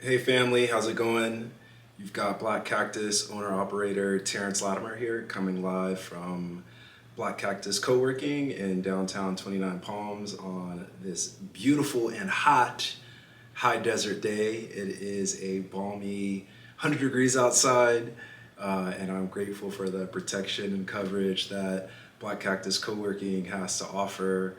Hey family, how's it going? You've got Black Cactus owner-operator Terence Latimer here, coming live from Black Cactus Co-working in downtown 29 Palms on this beautiful and hot high desert day. It is a balmy 100 degrees outside, and I'm grateful for the protection and coverage that Black Cactus Co-working has to offer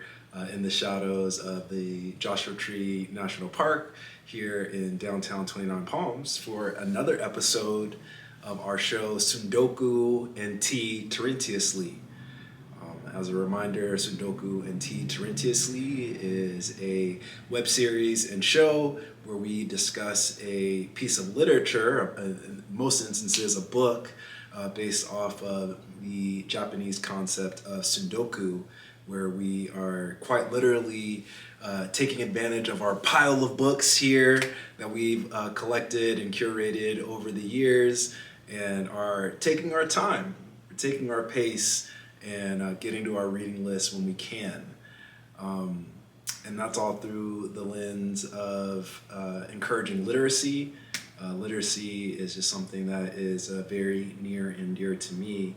in the shadows of the Joshua Tree National Park here in downtown 29 Palms for another episode of our show Tsundoku and Tea Torrentously. As a reminder, Tsundoku and Tea Torrentously is a web series and show where we discuss a piece of literature, in most instances a book, based off of the Japanese concept of Tsundoku, where we are quite literally taking advantage of our pile of books here that we've collected and curated over the years, and are taking our time, taking our pace, and getting to our reading list when we can. And that's all through the lens of encouraging literacy. Literacy is just something that is very near and dear to me.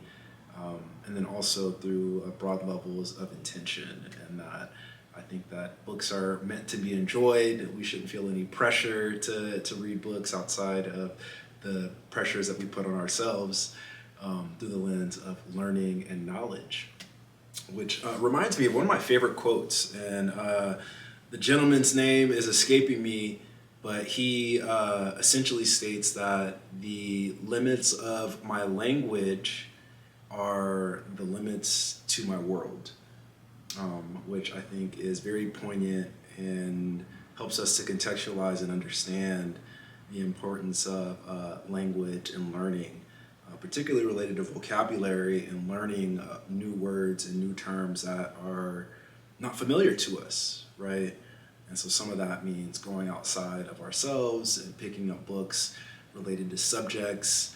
And then also through broad levels of intention, and that I think that books are meant to be enjoyed. We shouldn't feel any pressure to read books outside of the pressures that we put on ourselves through the lens of learning and knowledge. Which reminds me of one of my favorite quotes, and the gentleman's name is escaping me, but he essentially states that the limits of my language are the limits to my world, which I think is very poignant and helps us to contextualize and understand the importance of language and learning, particularly related to vocabulary and learning new words and new terms that are not familiar to us, right? And so some of that means going outside of ourselves and picking up books related to subjects,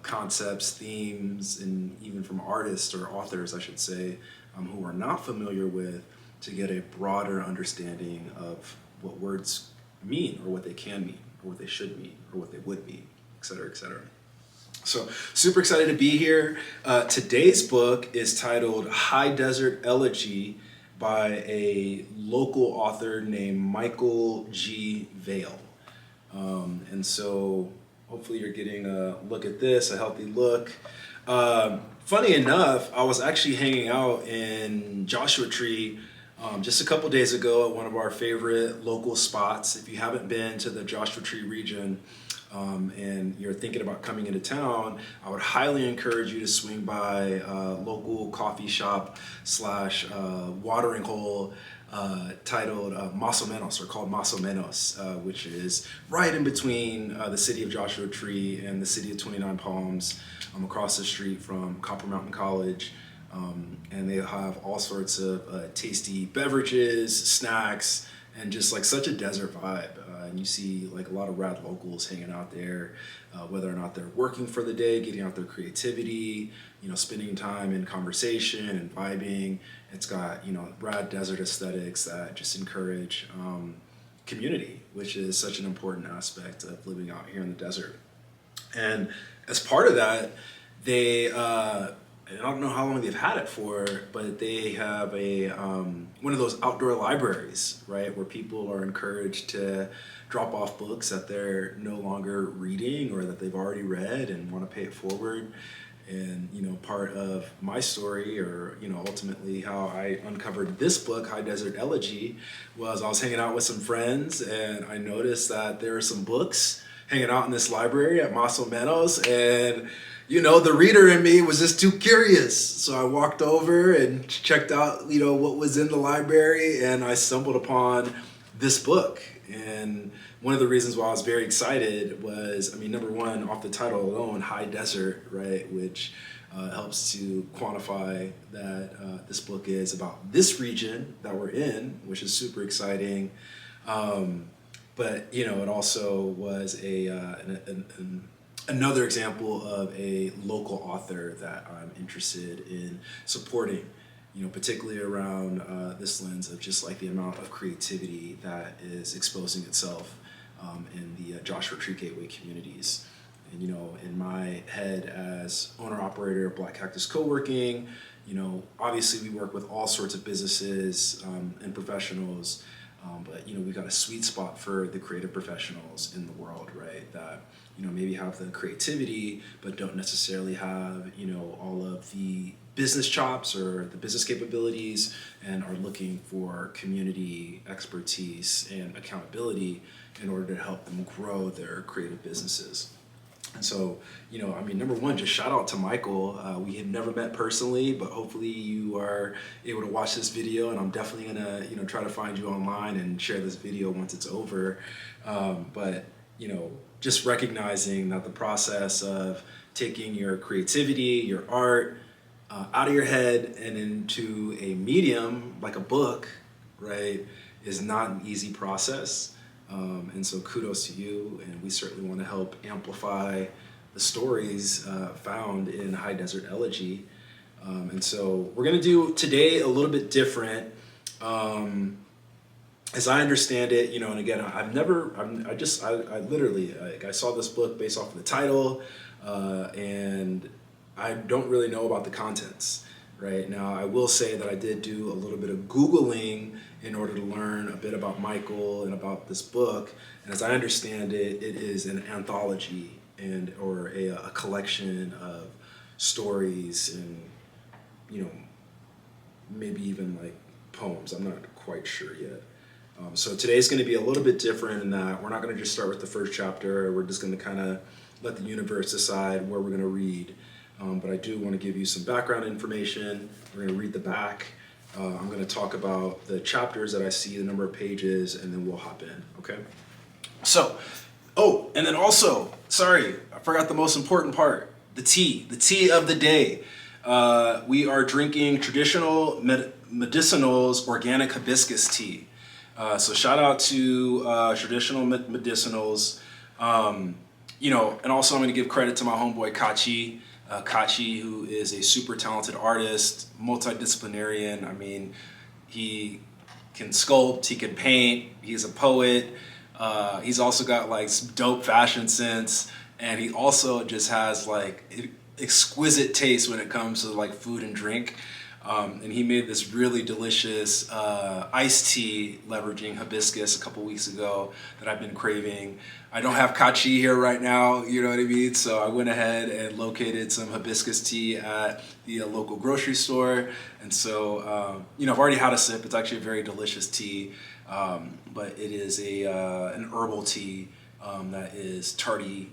concepts, themes, and even from artists or authors, I should say, who we're not familiar with, to get a broader understanding of what words mean, or what they can mean, or what they should mean, or what they would mean, et cetera, et cetera. So super excited to be here. Today's book is titled High Desert Elegy by a local author named Michael G. Vail. And so hopefully you're getting a look at this, a healthy look. Funny enough, I was actually hanging out in Joshua Tree just a couple days ago at one of our favorite local spots. If you haven't been to the Joshua Tree region and you're thinking about coming into town, I would highly encourage you to swing by a local coffee shop slash watering hole titled Más o Menos, or called Más o Menos, which is right in between the city of Joshua Tree and the city of 29 Palms, across the street from Copper Mountain College. And they have all sorts of tasty beverages, snacks, and just like such a desert vibe. And you see like a lot of rad locals hanging out there, whether or not they're working for the day, getting out their creativity, spending time in conversation and vibing. It's got, rad desert aesthetics that just encourage community, which is such an important aspect of living out here in the desert. And as part of that, they, I don't know how long they've had it for, but they have a one of those outdoor libraries, right, where people are encouraged to drop off books that they're no longer reading or that they've already read and want to pay it forward. And part of my story, or ultimately how I uncovered this book, High Desert Elegy, was I was hanging out with some friends and I noticed that there are some books hanging out in this library at Más o Menos, and the reader in me was just too curious. So I walked over and checked out, what was in the library, and I stumbled upon this book. And one of the reasons why I was very excited was, number one, off the title alone, High Desert, right, which helps to quantify that this book is about this region that we're in, which is super exciting. But, it also was another example of a local author that I'm interested in supporting, particularly around this lens of just like the amount of creativity that is exposing itself in the Joshua Tree Gateway communities. And, you know, in my head as owner-operator of Black Cactus Co-working, you know, obviously we work with all sorts of businesses and professionals, but, you know, we've got a sweet spot for the creative professionals in the world, right? That, you know, maybe have the creativity, but don't necessarily have, you know, all of the business chops or the business capabilities, and are looking for community expertise and accountability in order to help them grow their creative businesses. And so, you know, I mean, number one, just shout out to Michael. We have never met personally, but hopefully you are able to watch this video, and I'm definitely gonna, you know, try to find you online and share this video once it's over. But, you know, just recognizing that the process of taking your creativity, your art, out of your head and into a medium like a book, right, is not an easy process. And so kudos to you, and we certainly want to help amplify the stories found in High Desert Elegy. And so we're going to do today a little bit different. As I understand it, you know, and again, I literally, I saw this book based off of the title, and I don't really know about the contents. Right now, I will say that I did do a little bit of Googling in order to learn a bit about Michael and about this book. And as I understand it, it is an anthology or a collection of stories and, you know, maybe even like poems. I'm not quite sure yet. So today's going to be a little bit different in that we're not going to just start with the first chapter. We're just going to kind of let the universe decide where we're going to read. But I do want to give you some background information. We're going to read the back. I'm going to talk about the chapters that I see, the number of pages, and then we'll hop in, okay? So, oh, and then also, sorry, I forgot the most important part, the tea of the day. We are drinking traditional medicinals organic hibiscus tea. So shout out to traditional medicinals. You know, and also I'm going to give credit to my homeboy Kachi. Kachi, who is a super talented artist, multidisciplinarian. I mean, he can sculpt, he can paint, he's a poet. He's also got like dope fashion sense, and he also just has like exquisite taste when it comes to like food and drink. And he made this really delicious iced tea leveraging hibiscus a couple weeks ago that I've been craving. I don't have Kachi here right now, you know what I mean? So I went ahead and located some hibiscus tea at the local grocery store. And so, you know, I've already had a sip. It's actually a very delicious tea, but it is an herbal tea that is tarty,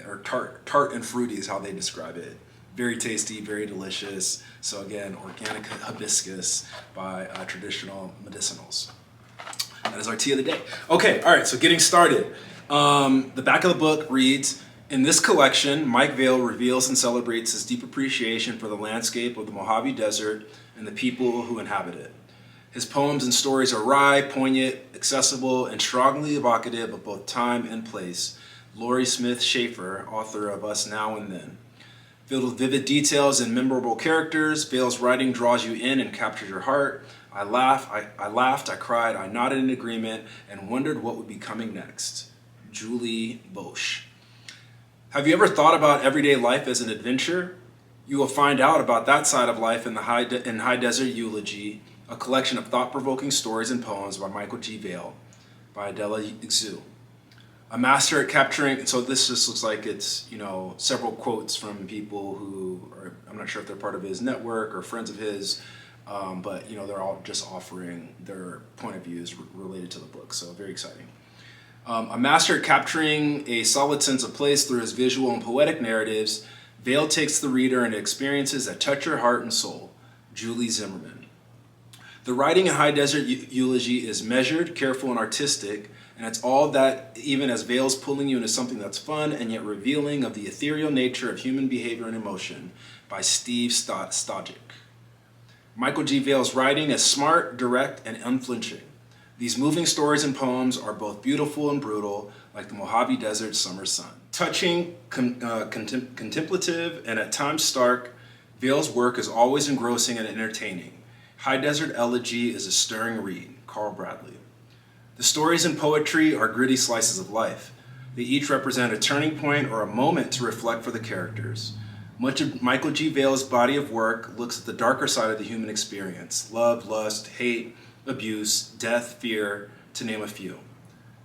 or tart and fruity is how they describe it. Very tasty, very delicious. So again, organic hibiscus by Traditional Medicinals. That is our tea of the day. Okay, all right, so getting started. The back of the book reads, in this collection, Mike Vail reveals and celebrates his deep appreciation for the landscape of the Mojave Desert and the people who inhabit it. His poems and stories are wry, poignant, accessible, and strongly evocative of both time and place. Laurie Smith Schaefer, author of Us Now and Then. Filled with vivid details and memorable characters, Vail's writing draws you in and captures your heart. I laughed, I cried, I nodded in agreement, and wondered what would be coming next. Julie Bosch. Have you ever thought about everyday life as an adventure? You will find out about that side of life in High Desert Elegy, a collection of thought-provoking stories and poems by Michael G. Vail, by Adela Exu. A master at capturing, so this just looks like it's, you know, several quotes from people who are, I'm not sure if they're part of his network or friends of his, but, you know, they're all just offering their point of views related to the book, so very exciting. A master at capturing a solid sense of place through his visual and poetic narratives, Vail takes the reader into experiences that touch your heart and soul. Julie Zimmerman. The writing in High Desert Elegy is measured, careful, and artistic, and it's all that, even as Vail's pulling you into something that's fun and yet revealing of the ethereal nature of human behavior and emotion, by Steve Stojic. Michael G. Vail's writing is smart, direct, and unflinching. These moving stories and poems are both beautiful and brutal, like the Mojave Desert summer sun. Touching, contemplative, and at times stark, Vail's work is always engrossing and entertaining. High Desert Elegy is a stirring read. Carl Bradley. The stories in poetry are gritty slices of life. They each represent a turning point or a moment to reflect for the characters. Much of Michael G. Vail's body of work looks at the darker side of the human experience: love, lust, hate, abuse, death, fear, to name a few.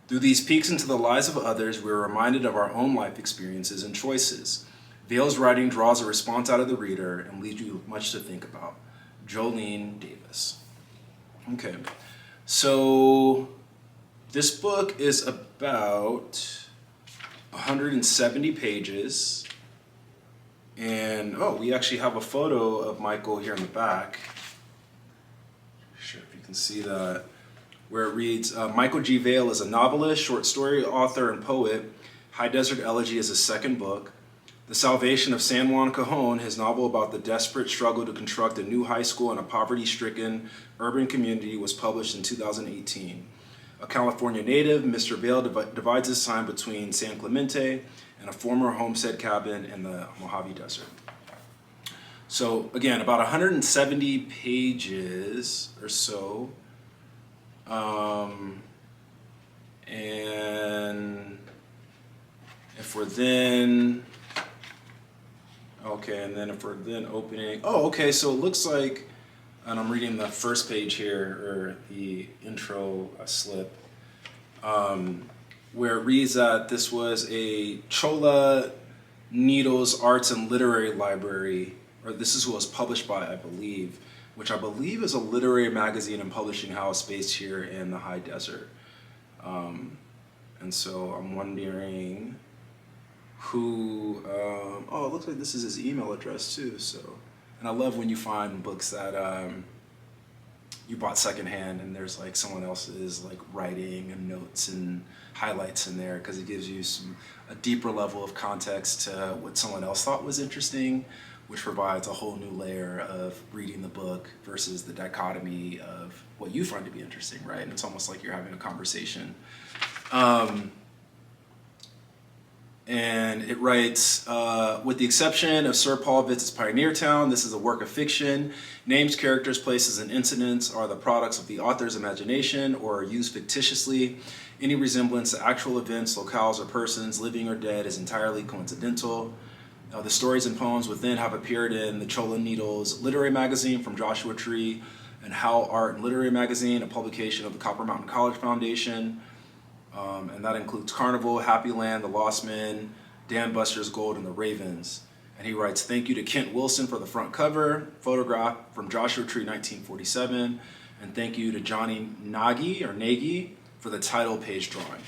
Through these peeks into the lives of others, we are reminded of our own life experiences and choices. Vail's writing draws a response out of the reader and leaves you with much to think about. Jolene Davis. Okay, so this book is about 170 pages. And, oh, we actually have a photo of Michael here in the back. Sure, if you can see that. Where it reads, Michael G. Vail is a novelist, short story author, and poet. High Desert Elegy is his second book. The Salvation of San Juan Cajon, his novel about the desperate struggle to construct a new high school in a poverty-stricken urban community, was published in 2018. A California native, Mr. Vail divides his time between San Clemente and a former homestead cabin in the Mojave Desert. So again, about 170 pages or so. And if we're then, okay, and then if we're then opening, oh, okay, so it looks like, and I'm reading the first page here, or the intro slip, where it reads that this was a Chola Needles Arts and Literary Library, or this is what was published by, I believe, which I believe is a literary magazine and publishing house based here in the high desert. And so I'm wondering who, oh, it looks like this is his email address too, so. And I love when you find books that you bought secondhand and there's like someone else's like writing and notes and highlights in there, because it gives you a deeper level of context to what someone else thought was interesting, which provides a whole new layer of reading the book versus the dichotomy of what you find to be interesting, right? And it's almost like you're having a conversation. And it writes, with the exception of Sir Paul Vitz's Pioneertown, this is a work of fiction. Names, characters, places, and incidents are the products of the author's imagination or are used fictitiously. Any resemblance to actual events, locales, or persons, living or dead, is entirely coincidental. The stories and poems within have appeared in the Chola Needles Literary Magazine from Joshua Tree and How Art and Literary Magazine, a publication of the Copper Mountain College Foundation. And that includes Carnival, Happy Land, The Lost Men, Dan Buster's Gold, and The Ravens. And he writes, thank you to Kent Wilson for the front cover, photograph from Joshua Tree 1947, and thank you to Johnny Nagy for the title page drawing.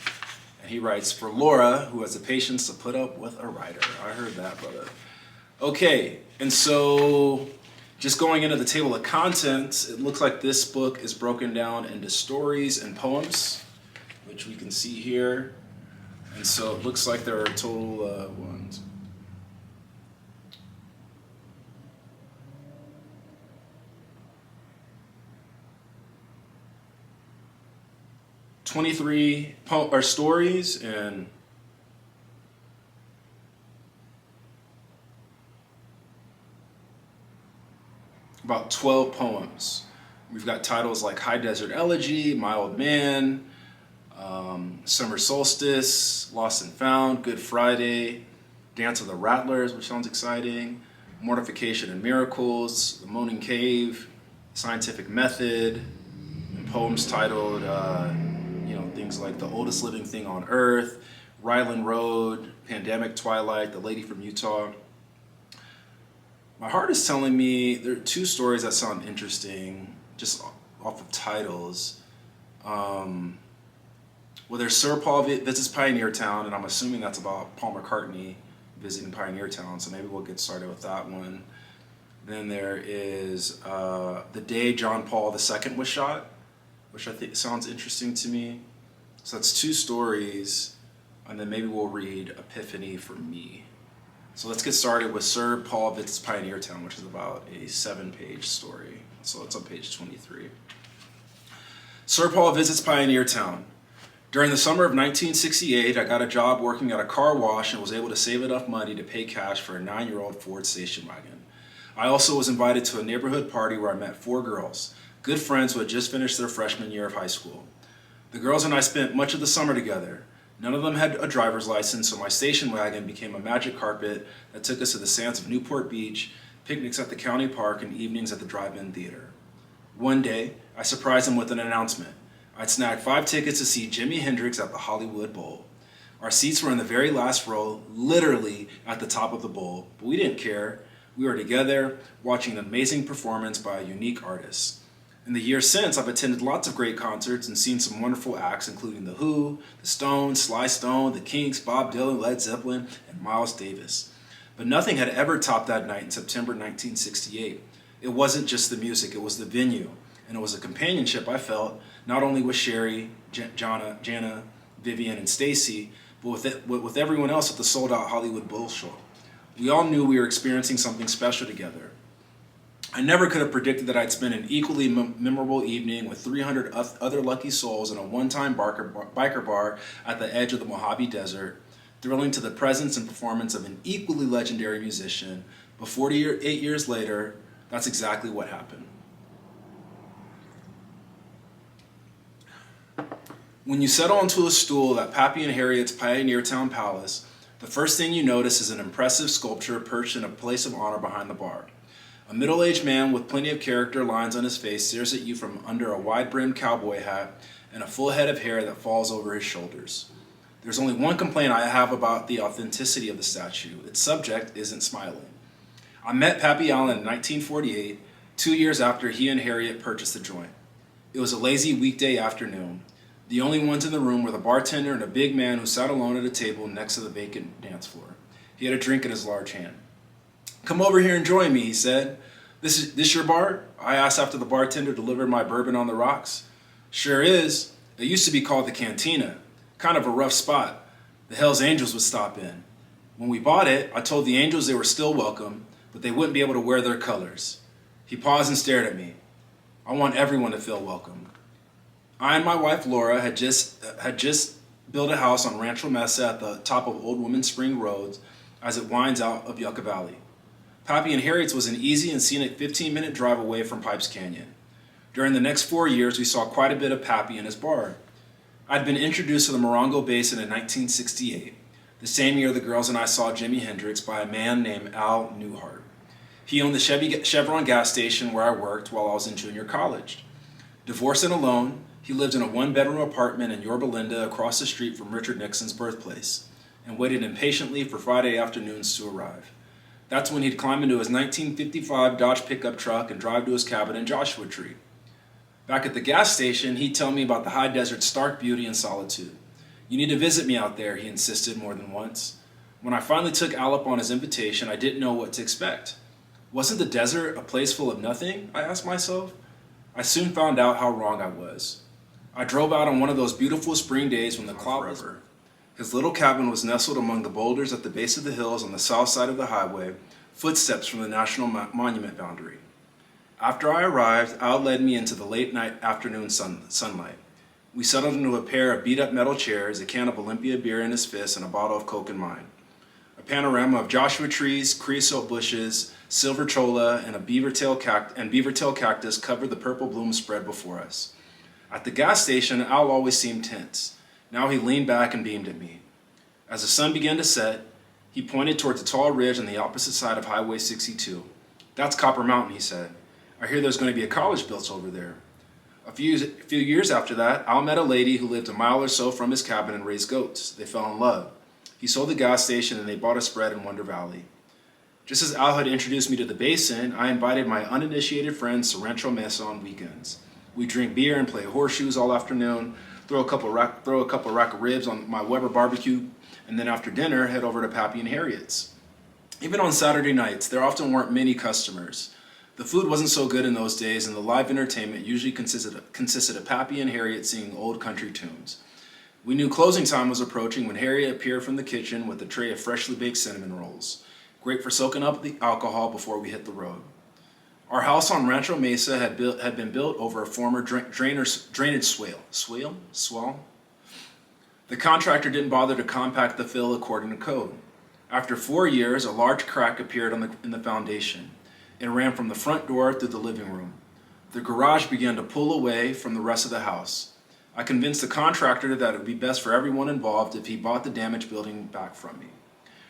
And he writes, for Laura, who has the patience to put up with a writer. I heard that, brother. Okay, and so just going into the table of contents, it looks like this book is broken down into stories and poems, which we can see here. And so it looks like there are a total 23 stories and about 12 poems. We've got titles like High Desert Elegy, My Old Man, Summer Solstice, Lost and Found, Good Friday, Dance of the Rattlers, which sounds exciting, Mortification and Miracles, The Moaning Cave, Scientific Method, and poems titled, things like The Oldest Living Thing on Earth, Ryland Road, Pandemic Twilight, The Lady from Utah. My heart is telling me there are two stories that sound interesting, just off of titles. Well, there's Sir Paul Visits Pioneertown, and I'm assuming that's about Paul McCartney visiting Pioneertown, so maybe we'll get started with that one. Then there is The Day John Paul II was shot, which I think sounds interesting to me. So that's two stories, and then maybe we'll read Epiphany for Me. So let's get started with Sir Paul Visits Pioneertown, which is about a 7-page story. So it's on page 23. Sir Paul Visits Pioneertown. During the summer of 1968, I got a job working at a car wash and was able to save enough money to pay cash for a 9-year-old Ford station wagon. I also was invited to a neighborhood party where I met 4 girls, good friends who had just finished their freshman year of high school. The girls and I spent much of the summer together. None of them had a driver's license, so my station wagon became a magic carpet that took us to the sands of Newport Beach, picnics at the county park, and evenings at the drive-in theater. One day, I surprised them with an announcement. I'd snagged 5 tickets to see Jimi Hendrix at the Hollywood Bowl. Our seats were in the very last row, literally at the top of the bowl, but we didn't care. We were together, watching an amazing performance by a unique artist. In the years since, I've attended lots of great concerts and seen some wonderful acts, including The Who, The Stones, Sly Stone, The Kinks, Bob Dylan, Led Zeppelin, and Miles Davis. But nothing had ever topped that night in September 1968. It wasn't just the music, it was the venue, and it was a companionship I felt, not only with Sherry, Jana, Vivian, and Stacy, but with everyone else at the sold-out Hollywood Bowl show. We all knew we were experiencing something special together. I never could have predicted that I'd spend an equally memorable evening with 300 other lucky souls in a one-time biker bar at the edge of the Mojave Desert, thrilling to the presence and performance of an equally legendary musician. But 48 years later, that's exactly what happened. When you settle onto a stool at Pappy and Harriet's Pioneertown Palace, the first thing you notice is an impressive sculpture perched in a place of honor behind the bar. A middle-aged man with plenty of character lines on his face stares at you from under a wide-brimmed cowboy hat and a full head of hair that falls over his shoulders. There's only one complaint I have about the authenticity of the statue. Its subject isn't smiling. I met Pappy Allen in 1948, 2 years after he and Harriet purchased the joint. It was a lazy weekday afternoon. The only ones in the room were the bartender and a big man who sat alone at a table next to the vacant dance floor. He had a drink in his large hand. "Come over here and join me," he said. This your bar?" I asked after the bartender delivered my bourbon on the rocks. "Sure is. It used to be called the Cantina. Kind of a rough spot. The Hells Angels would stop in. When we bought it, I told the Angels they were still welcome, but they wouldn't be able to wear their colors." He paused and stared at me. "I want everyone to feel welcome." I and my wife Laura had just built a house on Rancho Mesa at the top of Old Woman Spring Road as it winds out of Yucca Valley. Pappy and Harriet's was an easy and scenic 15-minute drive away from Pipes Canyon. During the next 4 years, we saw quite a bit of Pappy and his bar. I'd been introduced to the Morongo Basin in 1968, the same year the girls and I saw Jimi Hendrix, by a man named Al Newhart. He owned the Chevron gas station where I worked while I was in junior college. Divorced and alone, he lived in a one-bedroom apartment in Yorba Linda across the street from Richard Nixon's birthplace, and waited impatiently for Friday afternoons to arrive. That's when he'd climb into his 1955 Dodge pickup truck and drive to his cabin in Joshua Tree. Back at the gas station, he'd tell me about the high desert's stark beauty and solitude. "You need to visit me out there," he insisted more than once. When I finally took Al up on his invitation, I didn't know what to expect. Wasn't the desert a place full of nothing? I asked myself. I soon found out how wrong I was. I drove out on one of those beautiful spring days when the cloud was over. His little cabin was nestled among the boulders at the base of the hills on the south side of the highway, footsteps from the National Monument boundary. After I arrived, Al led me into the late night afternoon sunlight. We settled into a pair of beat-up metal chairs, a can of Olympia beer in his fist, and a bottle of Coke in mine. A panorama of Joshua trees, creosote bushes, silver cholla, and beaver tail cactus covered the purple bloom spread before us. At the gas station, Al always seemed tense. Now he leaned back and beamed at me. As the sun began to set, he pointed towards a tall ridge on the opposite side of Highway 62. "That's Copper Mountain," he said. "I hear there's going to be a college built over there." A few years after that, Al met a lady who lived a mile or so from his cabin and raised goats. They fell in love. He sold the gas station and they bought a spread in Wonder Valley. Just as Al had introduced me to the basin, I invited my uninitiated friends to Rancho Mesa on weekends. We drink beer and play horseshoes all afternoon, throw a couple rack of ribs on my Weber barbecue, and then after dinner, head over to Pappy and Harriet's. Even on Saturday nights, there often weren't many customers. The food wasn't so good in those days, and the live entertainment usually consisted of Pappy and Harriet singing old country tunes. We knew closing time was approaching when Harriet appeared from the kitchen with a tray of freshly baked cinnamon rolls, great for soaking up the alcohol before we hit the road. Our house on Rancho Mesa had been built over a former drainage swale. The contractor didn't bother to compact the fill according to code. After 4 years, a large crack appeared in the foundation. It ran from the front door through the living room. The garage began to pull away from the rest of the house. I convinced the contractor that it would be best for everyone involved if he bought the damaged building back from me.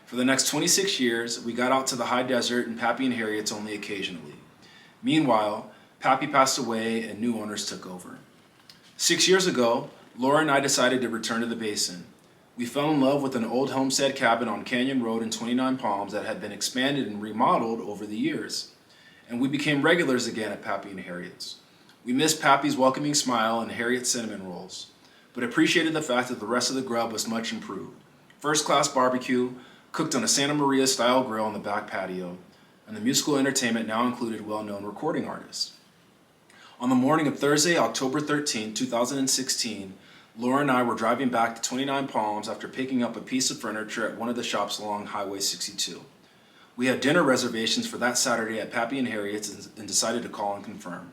For the next 26 years, we got out to the high desert and Pappy and Harriet's only occasionally. Meanwhile, Pappy passed away and new owners took over. 6 years ago, Laura and I decided to return to the basin. We fell in love with an old homestead cabin on Canyon Road in Twentynine Palms that had been expanded and remodeled over the years. And we became regulars again at Pappy and Harriet's. We missed Pappy's welcoming smile and Harriet's cinnamon rolls, but appreciated the fact that the rest of the grub was much improved. First-class barbecue, cooked on a Santa Maria-style grill on the back patio, and the musical entertainment now included well-known recording artists. On the morning of Thursday, October 13, 2016, Laura and I were driving back to Twentynine Palms after picking up a piece of furniture at one of the shops along Highway 62. We had dinner reservations for that Saturday at Pappy and Harriet's and decided to call and confirm.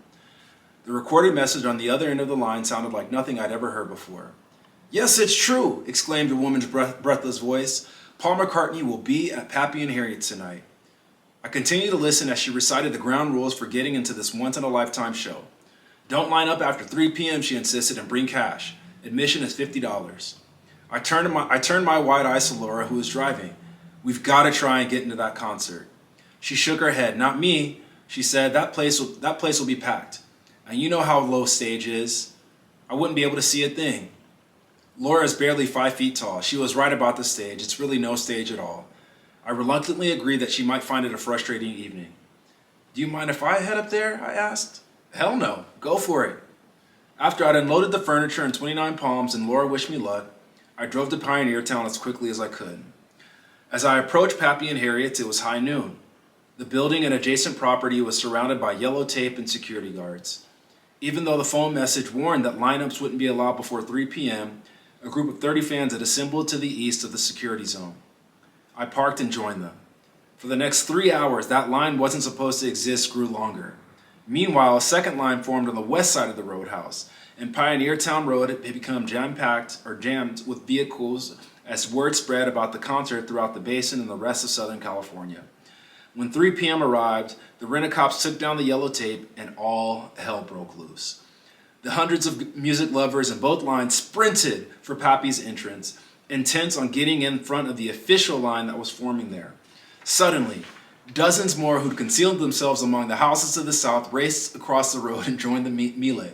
The recorded message on the other end of the line sounded like nothing I'd ever heard before. "Yes, it's true," exclaimed a woman's breathless voice. "Paul McCartney will be at Pappy and Harriet's tonight." I continued to listen as she recited the ground rules for getting into this once-in-a-lifetime show. "Don't line up after 3 p.m., she insisted, and bring cash. Admission is $50. I turned my wide eyes to Laura, who was driving. "We've got to try and get into that concert." She shook her head. "Not me," she said. That place will be packed. And you know how low stage is. I wouldn't be able to see a thing." Laura is barely 5 feet tall. She was right about the stage. It's really no stage at all. I reluctantly agreed that she might find it a frustrating evening. "Do you mind if I head up there?" I asked. "Hell no. Go for it." After I'd unloaded the furniture in Twentynine Palms and Laura wished me luck, I drove to Pioneertown as quickly as I could. As I approached Pappy and Harriet's, it was high noon. The building and adjacent property was surrounded by yellow tape and security guards. Even though the phone message warned that lineups wouldn't be allowed before 3 p.m., a group of 30 fans had assembled to the east of the security zone. I parked and joined them. For the next 3 hours, that line wasn't supposed to exist grew longer. Meanwhile, a second line formed on the west side of the roadhouse, and Pioneertown Road had become jammed with vehicles as word spread about the concert throughout the basin and the rest of Southern California. When 3 p.m. arrived, the rent-a-cops took down the yellow tape and all hell broke loose. The hundreds of music lovers in both lines sprinted for Pappy's entrance, intent on getting in front of the official line that was forming there. Suddenly, dozens more who'd concealed themselves among the houses to the south raced across the road and joined the melee.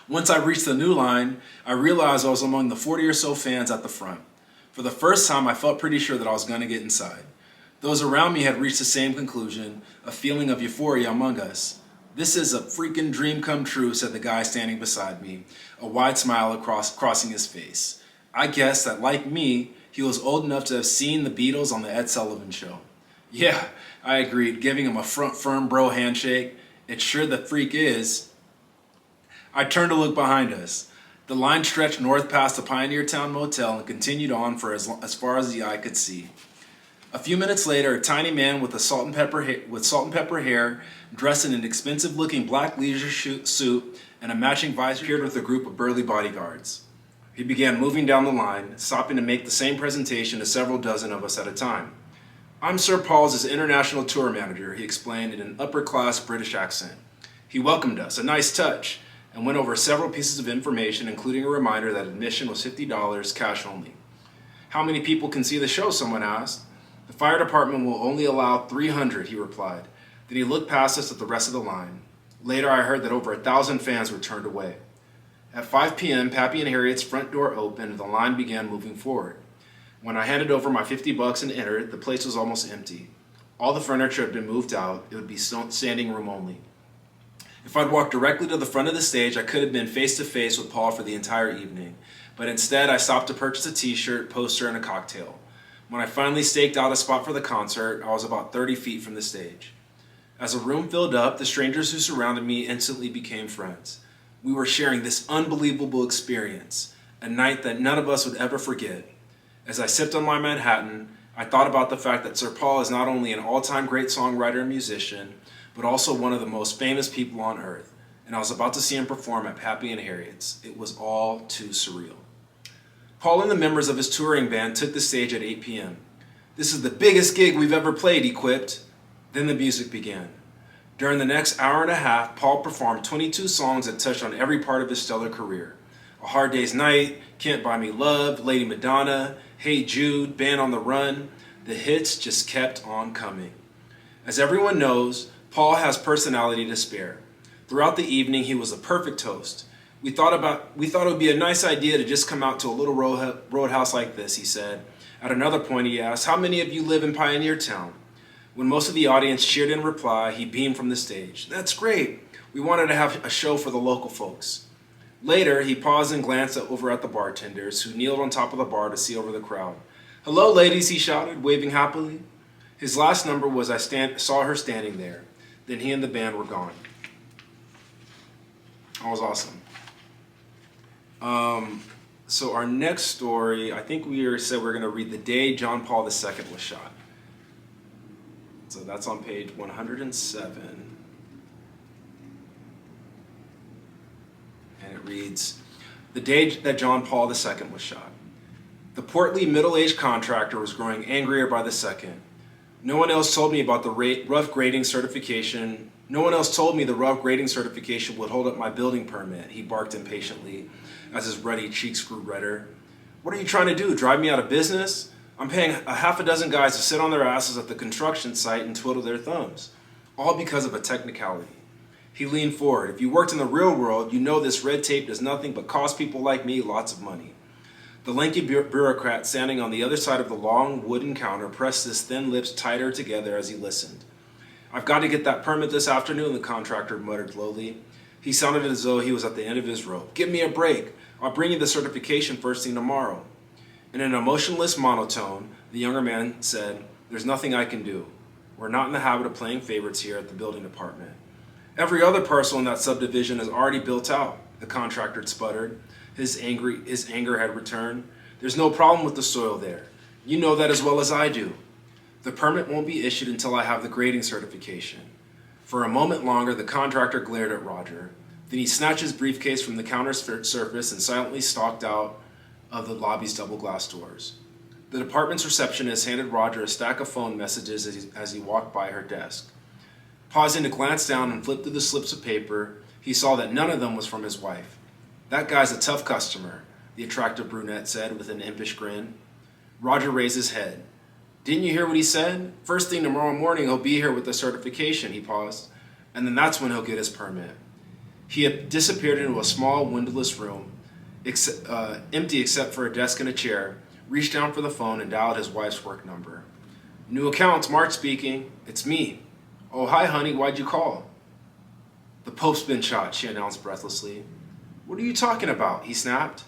Once I reached the new line, I realized I was among the 40 or so fans at the front. For the first time, I felt pretty sure that I was going to get inside. Those around me had reached the same conclusion, a feeling of euphoria among us. "This is a freaking dream come true," said the guy standing beside me, a wide smile crossing his face. I guessed that, like me, he was old enough to have seen the Beatles on the Ed Sullivan Show. "Yeah," I agreed, giving him a firm bro handshake. "It sure the freak is." I turned to look behind us. The line stretched north past the Pioneertown Motel and continued on for as far as the eye could see. A few minutes later, a tiny man with salt and pepper hair, dressed in an expensive-looking black leisure suit and a matching visor, appeared with a group of burly bodyguards. He began moving down the line, stopping to make the same presentation to several dozen of us at a time. "I'm Sir Paul's international tour manager," he explained in an upper-class British accent. He welcomed us, a nice touch, and went over several pieces of information, including a reminder that admission was $50, cash only. "How many people can see the show?" someone asked. "The fire department will only allow 300, he replied. Then he looked past us at the rest of the line. Later, I heard that over 1,000 fans were turned away. At 5 p.m., Pappy and Harriet's front door opened and the line began moving forward. When I handed over my $50 and entered, the place was almost empty. All the furniture had been moved out. It would be standing room only. If I'd walked directly to the front of the stage, I could have been face to face with Paul for the entire evening. But instead, I stopped to purchase a t-shirt, poster, and a cocktail. When I finally staked out a spot for the concert, I was about 30 feet from the stage. As the room filled up, the strangers who surrounded me instantly became friends. We were sharing this unbelievable experience, a night that none of us would ever forget. As I sipped on my Manhattan, I thought about the fact that Sir Paul is not only an all-time great songwriter and musician, but also one of the most famous people on earth, and I was about to see him perform at Pappy and Harriet's. It was all too surreal. Paul and the members of his touring band took the stage at 8 p.m. "This is the biggest gig we've ever played," he quipped. Then the music began. During the next hour and a half, Paul performed 22 songs that touched on every part of his stellar career. A Hard Day's Night, Can't Buy Me Love, Lady Madonna, Hey Jude, Band on the Run. The hits just kept on coming. As everyone knows, Paul has personality to spare. Throughout the evening, he was a perfect host. We thought it would be a nice idea to just come out to a little roadhouse like this, he said. At another point, he asked, how many of you live in Pioneertown? When most of the audience cheered in reply, he beamed from the stage. That's great. We wanted to have a show for the local folks. Later, he paused and glanced over at the bartenders, who kneeled on top of the bar to see over the crowd. Hello, ladies, he shouted, waving happily. His last number was I saw her standing there. Then he and the band were gone. That was awesome. So our next story, I think we said we're going to read The Day John Paul II was shot. So that's on page 107. And it reads, The day that John Paul II was shot. The portly, middle-aged contractor was growing angrier by the second. No one else told me about the rough grading certification. No one else told me the rough grading certification would hold up my building permit, he barked impatiently as his ruddy cheeks grew redder. What are you trying to do, drive me out of business? I'm paying a half a dozen guys to sit on their asses at the construction site and twiddle their thumbs, all because of a technicality. He leaned forward. If you worked in the real world, you know this red tape does nothing but cost people like me lots of money. The lanky bureaucrat standing on the other side of the long wooden counter pressed his thin lips tighter together as he listened. I've got to get that permit this afternoon, the contractor muttered lowly. He sounded as though he was at the end of his rope. Give me a break. I'll bring you the certification first thing tomorrow. In an emotionless monotone, the younger man said, There's nothing I can do. We're not in the habit of playing favorites here at the building department. Every other parcel in that subdivision is already built out, the contractor sputtered. His anger had returned. There's no problem with the soil there. You know that as well as I do. The permit won't be issued until I have the grading certification. For a moment longer, the contractor glared at Roger. Then he snatched his briefcase from the counter surface and silently stalked out of the lobby's double glass doors. The department's receptionist handed Roger a stack of phone messages as he walked by her desk. Pausing to glance down and flip through the slips of paper, he saw that none of them was from his wife. That guy's a tough customer, the attractive brunette said with an impish grin. Roger raised his head. Didn't you hear what he said? First thing tomorrow morning he'll be here with the certification, he paused, and then that's when he'll get his permit. He had disappeared into a small, windowless room, empty except for a desk and a chair, reached down for the phone and dialed his wife's work number. New accounts, Mark speaking. It's me. Oh, hi, honey, why'd you call? The Pope's been shot, she announced breathlessly. What are you talking about? He snapped.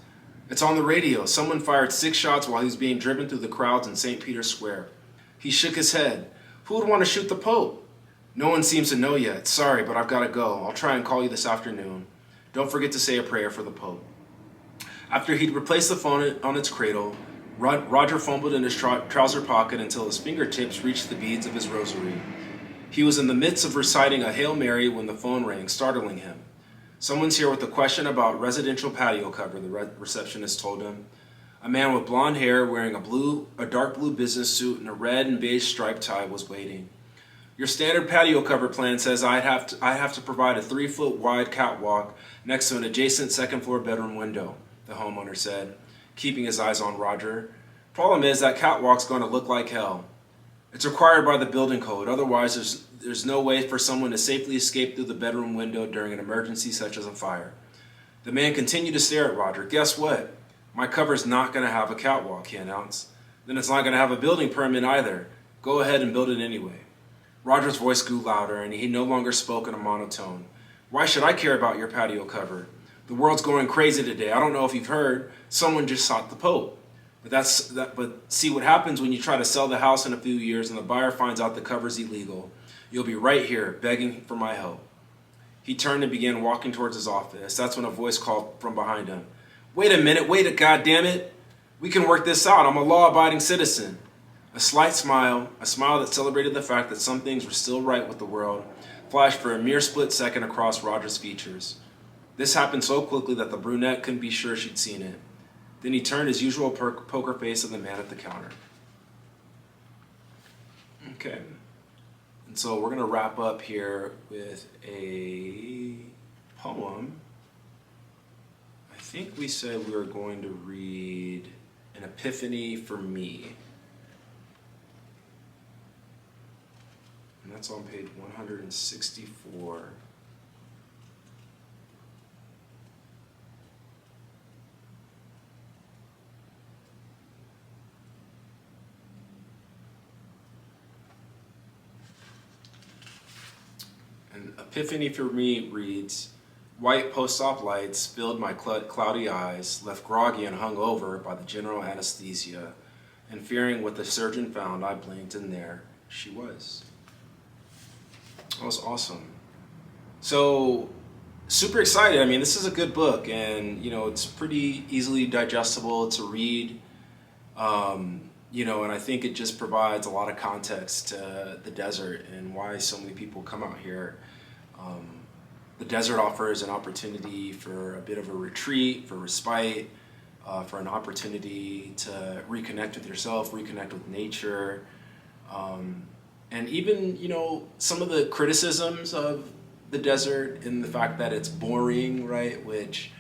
It's on the radio. Someone fired 6 shots while he was being driven through the crowds in St. Peter's Square. He shook his head. Who would want to shoot the Pope? No one seems to know yet. Sorry, but I've got to go. I'll try and call you this afternoon. Don't forget to say a prayer for the Pope. After he'd replaced the phone on its cradle, Roger fumbled in his trouser pocket until his fingertips reached the beads of his rosary. He was in the midst of reciting a Hail Mary when the phone rang, startling him. Someone's here with a question about residential patio cover, the receptionist told him. A man with blonde hair wearing a dark blue business suit and a red and beige striped tie was waiting. Your standard patio cover plan says I have to provide a 3-foot wide catwalk next to an adjacent second-floor bedroom window, the homeowner said, keeping his eyes on Roger. Problem is that catwalk's going to look like hell. It's required by the building code, otherwise there's no way for someone to safely escape through the bedroom window during an emergency such as a fire. The man continued to stare at Roger. Guess what? My cover's not going to have a catwalk, he announced. Then it's not going to have a building permit either. Go ahead and build it anyway. Roger's voice grew louder, and he no longer spoke in a monotone. Why should I care about your patio cover? The world's going crazy today. I don't know if you've heard. Someone just shot the Pope. But see what happens when you try to sell the house in a few years and the buyer finds out the cover's illegal. You'll be right here begging for my help. He turned and began walking towards his office. That's when a voice called from behind him. Wait a minute, goddammit. We can work this out. I'm a law-abiding citizen. A slight smile, a smile that celebrated the fact that some things were still right with the world, flashed for a mere split second across Roger's features. This happened so quickly that the brunette couldn't be sure she'd seen it. Then he turned his usual poker face on the man at the counter. Okay. And so we're going to wrap up here with a poem. I think we said we were going to read An Epiphany for Me. And that's on page 164. An Epiphany for Me reads, white post-op lights filled my cloudy eyes, left groggy and hung over by the general anesthesia, and fearing what the surgeon found, I blinked, and there she was. That was awesome. So, super excited. I mean, this is a good book, and it's pretty easily digestible to read. And I think it just provides a lot of context to the desert and why so many people come out here. The desert offers an opportunity for a bit of a retreat, for respite, for an opportunity to reconnect with yourself, reconnect with nature. And even, some of the criticisms of the desert in the fact that it's boring, right, which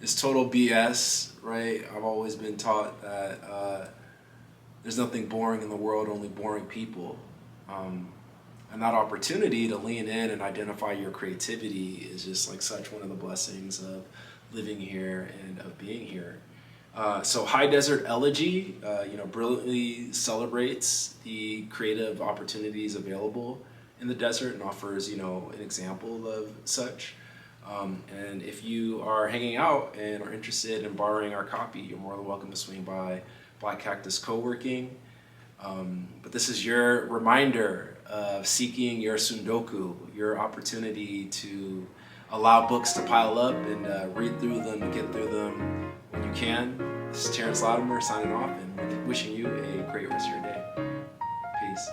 is total BS, right? I've always been taught that there's nothing boring in the world, only boring people. And that opportunity to lean in and identify your creativity is just like such one of the blessings of living here and of being here. So High Desert Elegy, brilliantly celebrates the creative opportunities available in the desert and offers, an example of such. And if you are hanging out and are interested in borrowing our copy, you're more than welcome to swing by Black Cactus Co-working. But this is your reminder of seeking your Tsundoku, your opportunity to allow books to pile up and read through them and get through them when you can. This is Terence Latimer signing off and wishing you a great rest of your day. Peace.